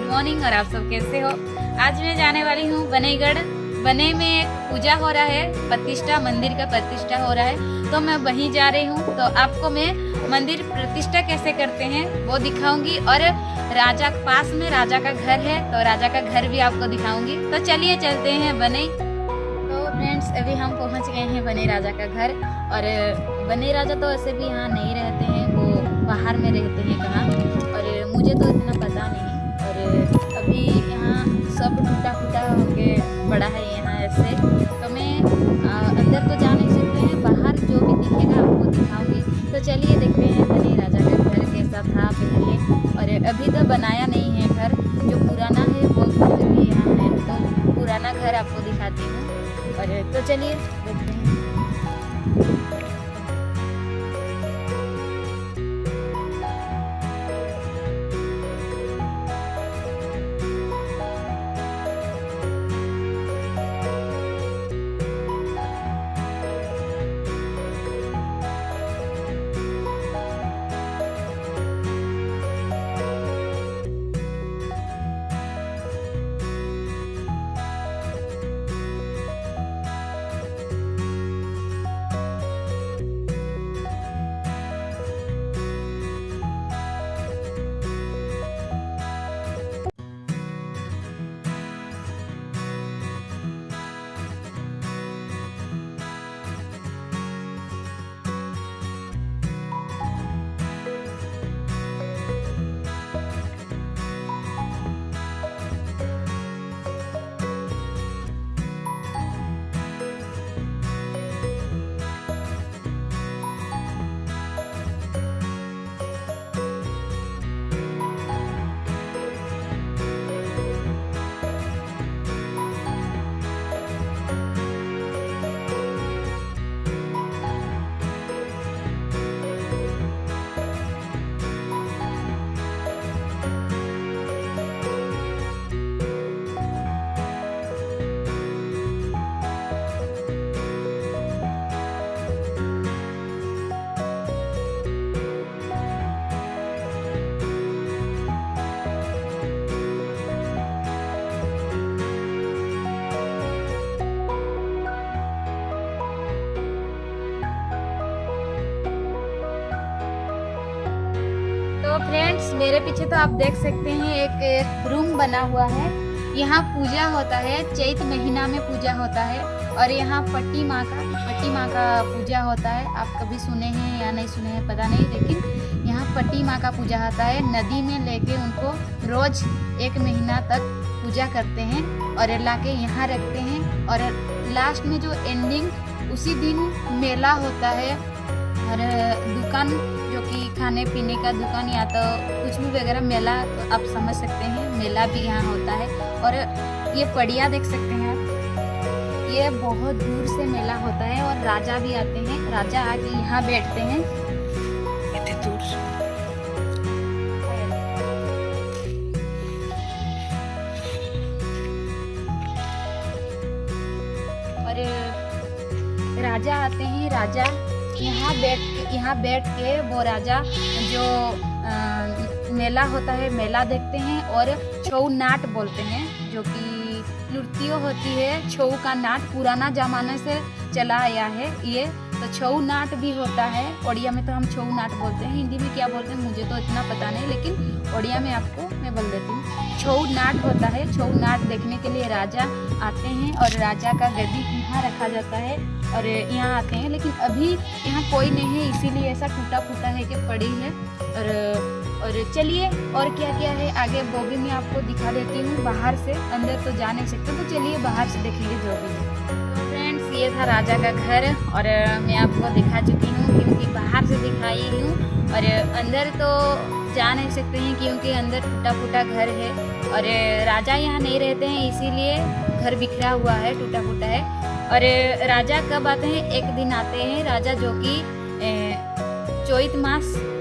Morning और आप सब कैसे हो। आज मैं जाने वाली हूँ बनेगढ़। बने में एक पूजा हो रहा है, प्रतिष्ठा, मंदिर का प्रतिष्ठा हो रहा है, तो मैं वहीं जा रही हूँ। तो आपको मैं मंदिर प्रतिष्ठा कैसे करते हैं वो दिखाऊंगी और राजा के पास में राजा का घर है, तो राजा का घर भी आपको दिखाऊंगी। तो चलिए चलते हैं बने। तो फ्रेंड्स अभी हम पहुँच गए हैं बने राजा का घर। और बने राजा तो ऐसे भी यहाँ नहीं रहते हैं, वो बाहर में रहते हैं कहाँ, और मुझे तो इतना पता नहीं। और अभी यहाँ सब टूटा फूटा होके बड़ा है यहाँ ऐसे, तो मैं अंदर तो जा नहीं सकते हैं, बाहर जो भी दिखेगा आपको दिखाऊंगी। तो चलिए देखते हैं बने राजा का घर कैसा था पहले, और अभी तो बनाया नहीं है घर, जो पुराना है वो घर भी यहाँ है। तो पुराना घर आपको दिखाती हूँ, और तो चलिए देखते हैं। तो फ्रेंड्स मेरे पीछे तो आप देख सकते हैं एक रूम बना हुआ है। यहाँ पूजा होता है, चैत महीना में पूजा होता है, और यहाँ पट्टी माँ का पूजा होता है। आप कभी सुने हैं या नहीं सुने हैं पता नहीं, लेकिन यहाँ पट्टी माँ का पूजा होता है। नदी में लेके उनको रोज 1 महीना तक पूजा करते हैं और लाके यहाँ रखते हैं, और लास्ट में जो एंडिंग उसी दिन मेला होता है। और दुकान जो कि खाने पीने का दुकान या तो कुछ भी वगैरह मेला, तो आप समझ सकते हैं मेला भी यहाँ होता है। और ये पड़िया देख सकते हैं आप, ये बहुत दूर से मेला होता है, और राजा भी आते हैं। राजा आके यहाँ बैठते हैं इतने दूर से। और राजा आते हैं, राजा यहाँ बैठ के वो राजा जो मेला होता है मेला देखते हैं। और छऊ नाट बोलते हैं, जो कि नृत्य होती है। छऊ का नाट पुराना जमाने से चला आया है ये, तो छऊ नाट भी होता है। ओडिया में तो हम छऊ नाट बोलते हैं, हिंदी में क्या बोलते हैं मुझे तो इतना पता नहीं, लेकिन ओडिया में आपको मैं बोल देती हूँ। छऊ नाट होता है। छऊ नाट देखने के लिए राजा आते हैं, और राजा का गद्दी यहाँ रखा जाता है और यहाँ आते हैं। लेकिन अभी यहाँ कोई नहीं है, इसीलिए ऐसा टूटा फूटा है कि पड़ी है। और चलिए और क्या क्या है आगे वो भी मैं आपको दिखा देती हूँ। बाहर से अंदर तो जा नहीं सकते, तो चलिए बाहर से देखेंगे जो भी है। तो फ्रेंड्स ये था राजा का घर, और मैं आपको दिखा चुकी हूँ क्योंकि बाहर से दिखाई हूँ, और अंदर तो जा नहीं सकते हैं क्योंकि अंदर टूटा फूटा घर है। और राजा यहाँ नहीं रहते हैं, इसीलिए घर बिखरा हुआ है, टूटा फूटा है। और राजा कब आते हैं? एक दिन आते हैं राजा, जो कि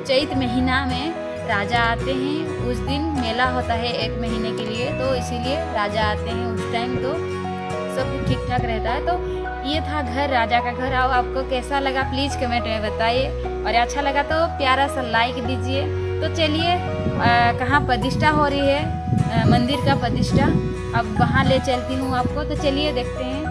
चैत महीना में राजा आते हैं। उस दिन मेला होता है 1 महीने के लिए, तो इसीलिए राजा आते हैं उस टाइम, तो सब कुछ ठीक ठाक रहता है। तो ये था घर, राजा का घर। आओ आपको कैसा लगा प्लीज़ कमेंट में बताइए, और अच्छा लगा तो प्यारा सा लाइक दीजिए। तो चलिए कहाँ प्रतिष्ठा हो रही है मंदिर का प्रतिष्ठा। अब वहाँ ले चलती हूँ आपको, तो चलिए देखते हैं।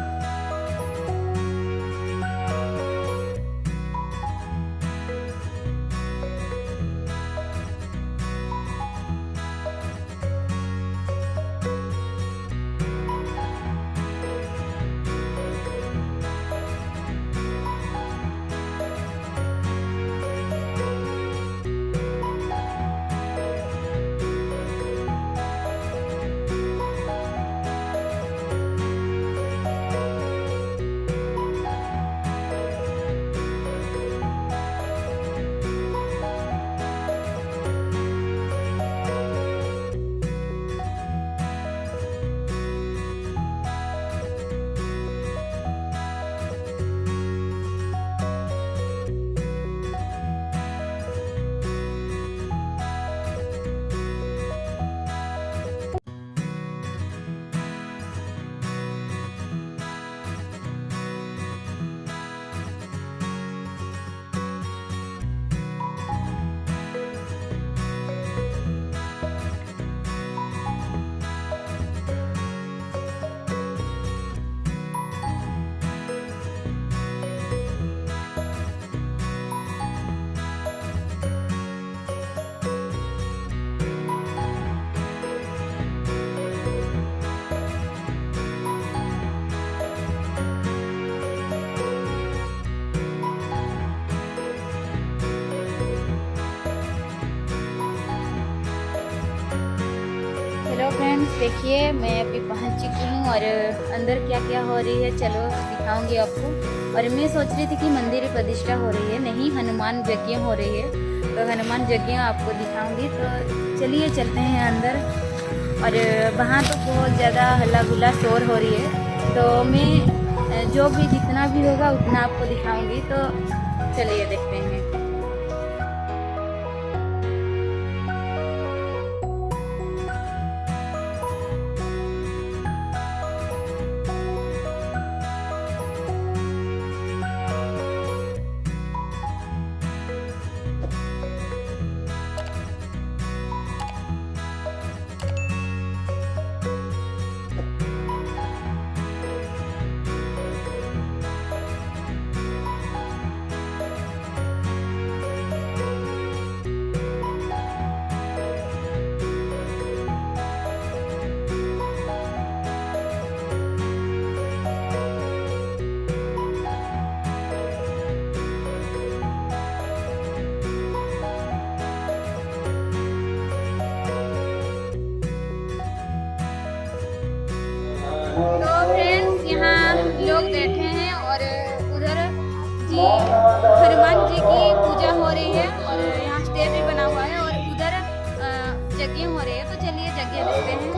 हेलो फ्रेंड्स, देखिए मैं अभी पहुंच चुकी हूँ और अंदर क्या क्या हो रही है चलो दिखाऊंगी आपको। और मैं सोच रही थी कि मंदिर प्रतिष्ठा हो रही है, नहीं हनुमान यज्ञ हो रही है, तो हनुमान यज्ञ आपको दिखाऊंगी। तो चलिए चलते हैं अंदर। और वहाँ तो बहुत ज़्यादा हल्ला गुल्ला शोर हो रही है, तो मैं जो भी जितना भी होगा उतना आपको दिखाऊँगी। तो चलिए देखते हैं। तो फ्रेंड्स, यहाँ लोग बैठे हैं और उधर जी हनुमान जी की पूजा हो रही है और यहाँ स्टेज भी बना हुआ है और उधर यज्ञ हो रही है। तो चलिए यज्ञ देखते हैं।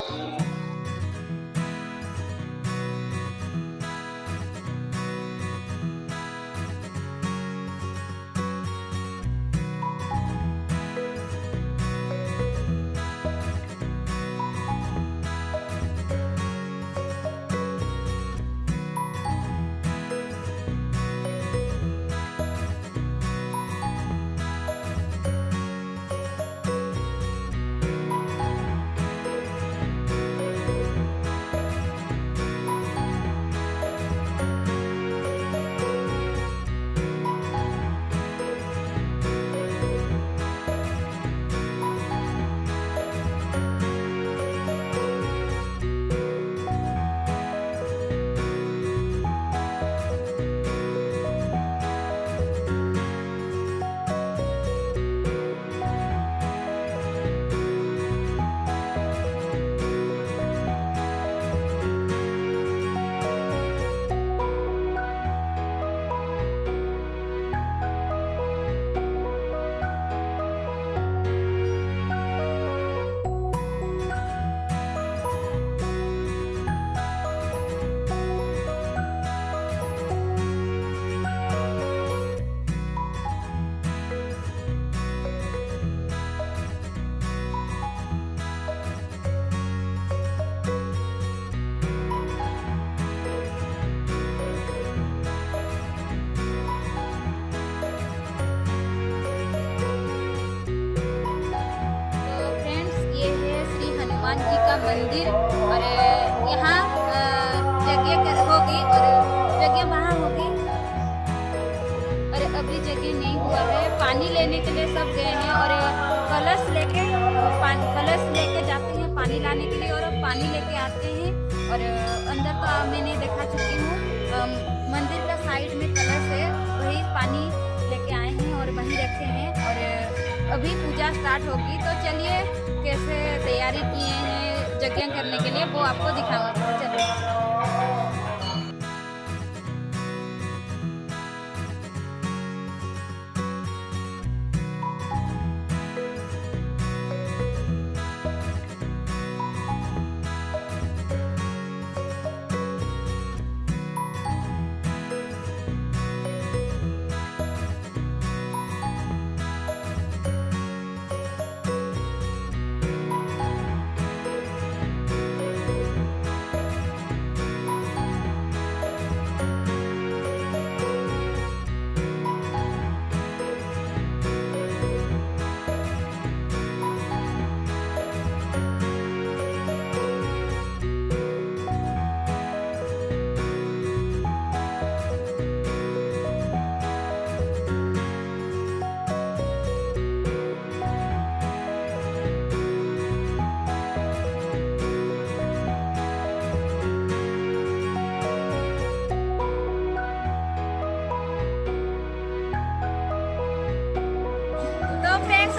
मंदिर और यहाँ होगी और यज्ञ वहाँ होगी। और अभी यज्ञ नहीं हुआ है। पानी लेने के लिए सब गए हैं और कलश लेके जाते हैं पानी लाने के लिए और पानी लेके आते हैं। और अंदर तो मैंने देखा चुकी हूँ, मंदिर का साइड में कलश है, वही पानी लेके आए हैं और वहीं रखे हैं। और अभी पूजा स्टार्ट होगी, तो चलिए कैसे तैयारी किए हैं यज्ञ करने के लिए वो आपको दिखाऊंगी। चलो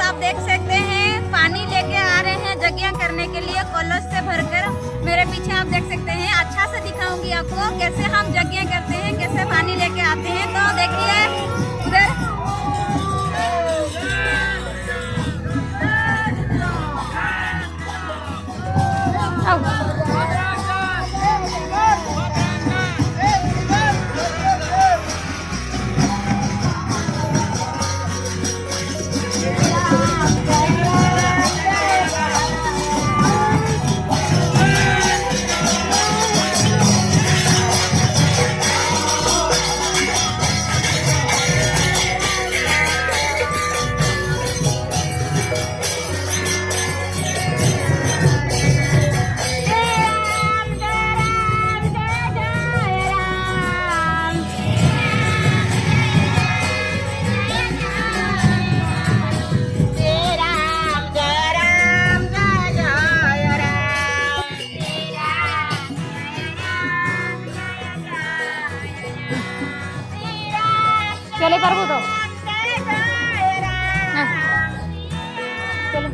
आप देख सकते हैं पानी लेके आ रहे हैं यज्ञ करने के लिए कलश से भरकर। मेरे पीछे आप देख सकते हैं, अच्छा से दिखाऊंगी आपको कैसे हम यज्ञ करते हैं, कैसे पानी लेके आते हैं। तो देखिए उधर चले पारबो तो चलो।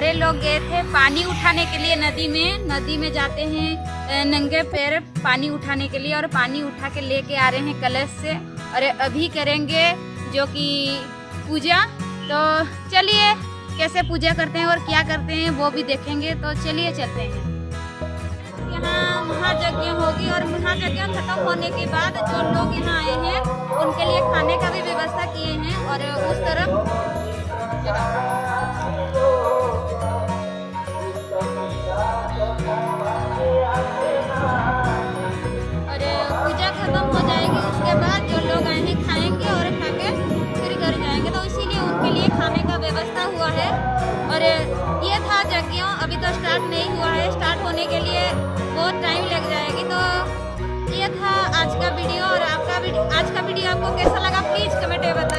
सारे लोग गए थे पानी उठाने के लिए नदी में जाते हैं नंगे पैर पानी उठाने के लिए, और पानी उठा के लेके आ रहे हैं कलश से, और अभी करेंगे जो कि पूजा। तो चलिए कैसे पूजा करते हैं और क्या करते हैं वो भी देखेंगे, तो चलिए चलते हैं। यहाँ महायज्ञ होगी और महायज्ञ खत्म होने के बाद जो लोग यहाँ आए हैं उनके लिए खाने का भी व्यवस्था किए हैं। और उस तरफ और पूजा खत्म हो जाएगी, उसके बाद जो लोग आए हैं खाएंगे और खा के फिर घर जाएंगे, तो इसीलिए उनके लिए खाने का व्यवस्था हुआ है। और ये था यज्ञ, अभी तो स्टार्ट नहीं हुआ है, स्टार्ट होने के लिए बहुत टाइम लग जाएगी। तो ये था आज का वीडियो, और आज का वीडियो आपको कैसा लगा प्लीज़ कमेंट में बताइए।